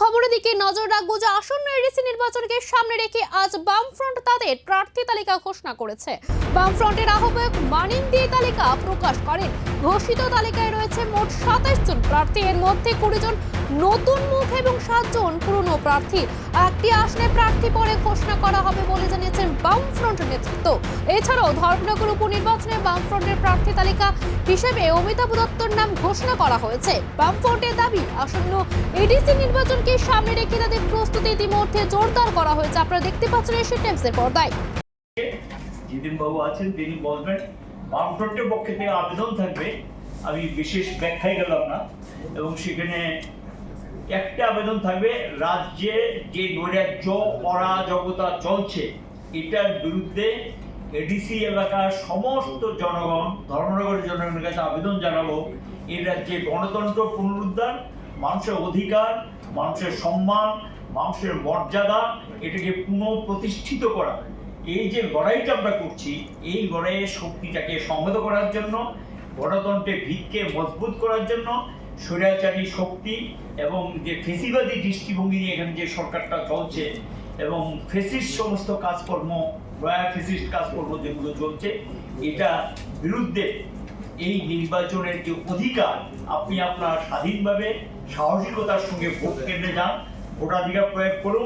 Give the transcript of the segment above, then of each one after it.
খবরের দিকে নজর রাখবো যে আসন্ন এডিসি নির্বাচনকে সামনে রেখে আজ বামফ্রন্ট তাদের প্রার্থী তালিকা ঘোষণা করেছে। বামফ্রন্টের আহ্বায়ক মানিক দিয়ে তালিকা প্রকাশ করেন। ঘোষিত তালিকায় রয়েছে মোট 27 জন প্রার্থী, এর মধ্যে 20 জন নতুন মুখ এবং 7 জন পুরনো প্রার্থী। একটি আসনে প্রার্থী পরে ঘোষণা করা হবে বলে জানিয়েছেন বামফ্রন্ট নেতৃত্ব। এছাড়াও ধর্মনগর উপনির্বাচনে বামফ্রন্টের প্রার্থী তালিকা হিসেবে অমিতাভ দত্তর নাম ঘোষণা করা হয়েছে। বামফ্রন্টের দাবি আসন্ন এডিসি নির্বাচনকে সামনে রেখে তাদের প্রস্তুতি ইতিমধ্যে জোরদার করা হয়েছে। আপনারা দেখতে পাচ্ছেন এশিয়া টাইমসের পর্দায়। জিদিন বাবু আছেন, তিনি বলবেন। বামফ্রন্টের পক্ষে থেকে আবেদন থাকবে, আমি বিশেষ ব্যাখ্যায় গেলাম না, এবং সেখানে একটা আবেদন থাকবে, রাজ্যে যে নৈরাজ্য অরাজকতা চলছে এটার বিরুদ্ধে এডিসি এলাকার সমস্ত জনগণ, ধর্মনগরের জনগণের কাছে আবেদন জানাবো, এই রাজ্যে গণতন্ত্র পুনরুদ্ধার, মানুষের অধিকার, মানুষের সম্মান, মানুষের মর্যাদা, এটাকে পুনঃপ্রতিষ্ঠিত করা। এই যে লড়াইটা আমরা করছি, এই লড়াইয়ের শক্তিটাকে সংহত করার জন্য, গণতন্ত্রের ভিতকে মজবুত করার জন্য, স্বৈরাচারী শক্তি এবং যে ফেসিবাদী দৃষ্টিভঙ্গি নিয়ে এখানে যে সরকারটা চলছে এবং ফেসিস্ট সমস্ত কাজকর্ম, ফেসিস্ট কাজকর্ম যেগুলো চলছে, এটা বিরুদ্ধে এই নির্বাচনের যে অধিকার, আপনি আপনার স্বাধীনভাবে সাহসিকতার সঙ্গে ভোট কেন্দ্রে যান, ভোটাধিকার প্রয়োগ করুন,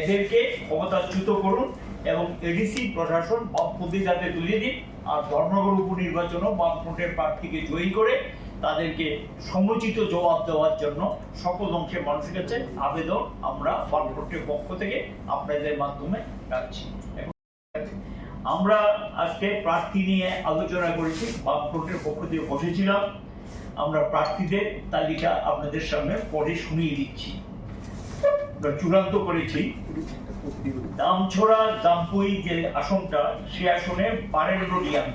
এদেরকে ক্ষমতাচ্যুত করুন এবং এডিসি প্রশাসন বামপন্থীদের হাতে তুলে দিন। আর ধর্মনগর উপনির্বাচনও বামফ্রন্টের প্রার্থীকে জয়ী করে তাদেরকে সমুচিত জবাব দেওয়ার জন্য সকল অংশের মানুষের কাছে আবেদন আমরা বামফ্রন্টের পক্ষ থেকে আপনাদের মাধ্যমে রাখছি। আমরা আজকে প্রার্থী নিয়ে আলোচনা করেছি, বামফ্রন্টের পক্ষ থেকে বসেছিলাম। আমরা প্রার্থীদের তালিকা আপনাদের সামনে পরে শুনিয়ে দিচ্ছি। চূড়ান্ত করেছি দামছড়া জামপুই যে আসনটা, সে আসনে বারেন্দ্র রিয়াং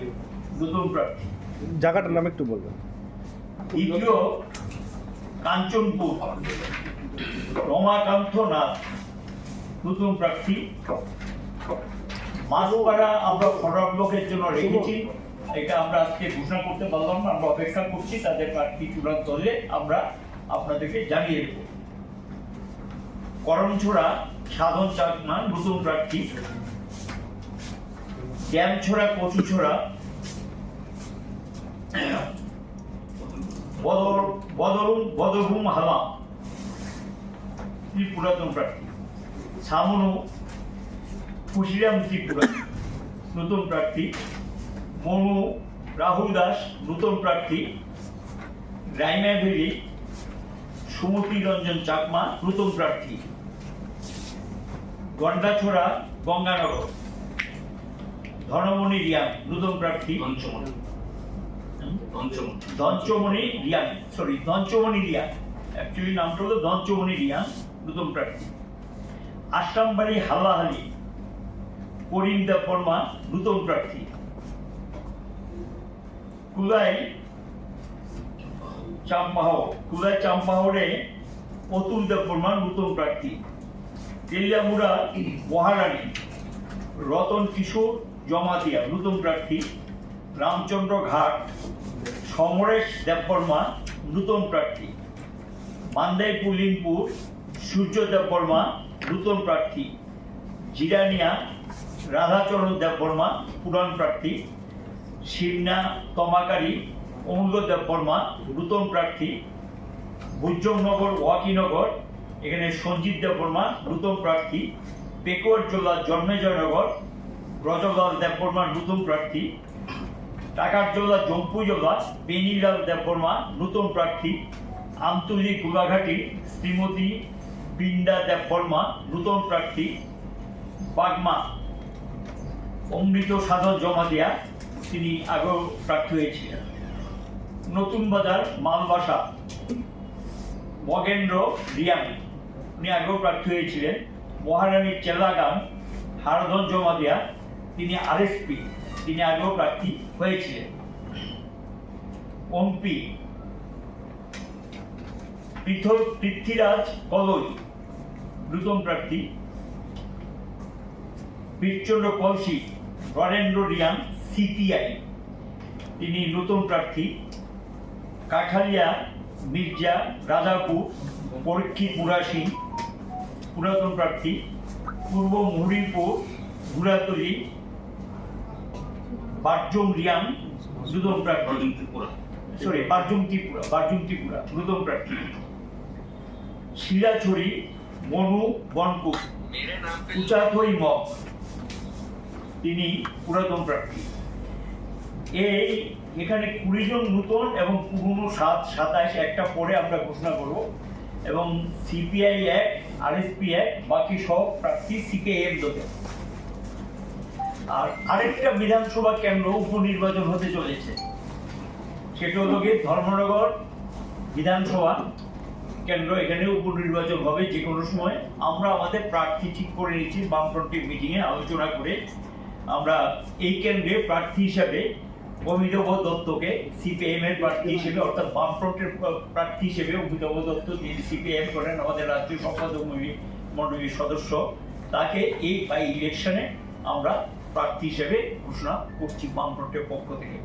নতুন প্রার্থী। জায়গাটার নাম একটু বলবেন। দ্বিতীয় কাঞ্চনপুর রমাকান্ত নাথ নতুন প্রার্থী। মাছপাড়া আমরা ফরওয়ার্ড ব্লকের জন্য রেখেছি, এটা আমরা আজকে ঘোষণা করতে পারলাম না, আমরা অপেক্ষা করছি, তাদের প্রার্থী চূড়ান্ত হলে আমরা আপনাদেরকে জানিয়ে দেব। করমছড়া সাধন চাকমা নতুন প্রার্থী। ড্যামছড়া কচুছড়া বদরুম হালাম পুরাতন প্রার্থী। সামনু খুশিরাম ত্রিপুরা নতুন প্রার্থী। মনু রাহুল দাস নতুন প্রার্থী। রাইমাভেলি সুমতি রঞ্জন চাকমা নতুন প্রার্থী। গন্ডাছড়া গঙ্গানগর ধনমণি রিয়াং নতুন প্রার্থী। দঞ্চমণি রিয়াং, অ্যাকচুয়ালি নামটা হলো দঞ্চমণি রিয়াং নতুন প্রার্থী। আশ্রামবাড়ি হাল্লাহালি করিম দেববর্মা নতুন প্রার্থী। কুলাই চাম্পাহরে অতুল দেববর্মা নতুন প্রার্থী। তেলিয়ামুড়া মহারানী রতন কিশোর জমাতিয়া নতুন প্রার্থী। রামচন্দ্র ঘাট সমরেশ দেববর্মা নতুন প্রার্থী। মান্দাই পুলিনপুর সূর্য দেববর্মা নতুন প্রার্থী। জিরানিয়া রাধাচরণ দেববর্মা পুরান প্রার্থী। শিবনা তমাকারী অমূল্য দেববর্মা নতুন প্রার্থী। ভুজনগর ওয়াকিনগর এখানে সঞ্জিত দেববর্মা নতুন প্রার্থী। পেকুয়ারজোলা জন্মেজয়নগর ব্রজলাল দেববর্মা নতুন প্রার্থী। টাকারজোলা জম্পুজোলা বেনিলাল দেববর্মা নতুন প্রার্থী। আমতুলি গোলাঘাটি শ্রীমতী বৃন্দা দেববর্মা নতুন প্রার্থী। বাগমা অমৃত সাধন জমাতিয়া, তিনি আগেও প্রার্থী হয়েছিলেন। নতুন বাজার মালবাসা মগেন্দ্র রিয়াং, উনি আগেও প্রার্থী হয়েছিলেন। মহারানী চেলাগান হারধন জমাতিয়া, তিনি আরএসপি, তিনি আগেও প্রার্থী হয়েছিলেন। ওমপি পৃথ্বীরাজ কলই নতুন প্রার্থী। বীরচন্দ্র কলসি বরেন্দ্র রিয়াং সিপিআই, তিনি নতুন প্রার্থী। কাঠালিয়া মির্জা রাজাপুর পরীক্ষিত মুরা সিং পুরাতন প্রার্থী, পূর্ব মুহুরীপুর ঘুরাতলি বারজুম রিয়াং নূতন প্রার্থী, বারজুম ত্রিপুরা নূতন প্রার্থী, শিলাছড়ি মনু বনকুক উচাথই মগ, তিনি পুরাতন প্রার্থী। এখানে 20 জন নূতন এবং পুরনো 27 একটা পরে আমরা ঘোষণা করব, এবং সিপিআই 1, আরএসপি 1, বাকি সব প্রার্থী সিপিআইএম দলের। আর আরেকটা বিধানসভা কেন্দ্র উপনির্বাচন হতে চলেছে, সেটা হলো গিয়ে ধর্মনগর বিধানসভা কেন্দ্র। এখানে উপনির্বাচন হবে যে কোনো সময়। আমরা আমাদের প্রার্থী ঠিক করে নিয়েছি বামফ্রন্টের মিটিংয়ে আলোচনা করে। আমরা এই কেন্দ্রে প্রার্থী হিসাবে অমিতাভ দত্তকে, সিপিআইএম এর প্রার্থী হিসেবে, অর্থাৎ বামফ্রন্টের প্রার্থী হিসেবে অমিতাভ দত্ত, যিনি সিপিআইএম করেন, আমাদের রাজ্য সম্পাদক মন্ডলীর সদস্য, তাকে এই বাই ইলেকশনে আমরা প্রার্থী হিসেবে ঘোষণা করছি বামফ্রন্টের পক্ষ থেকে।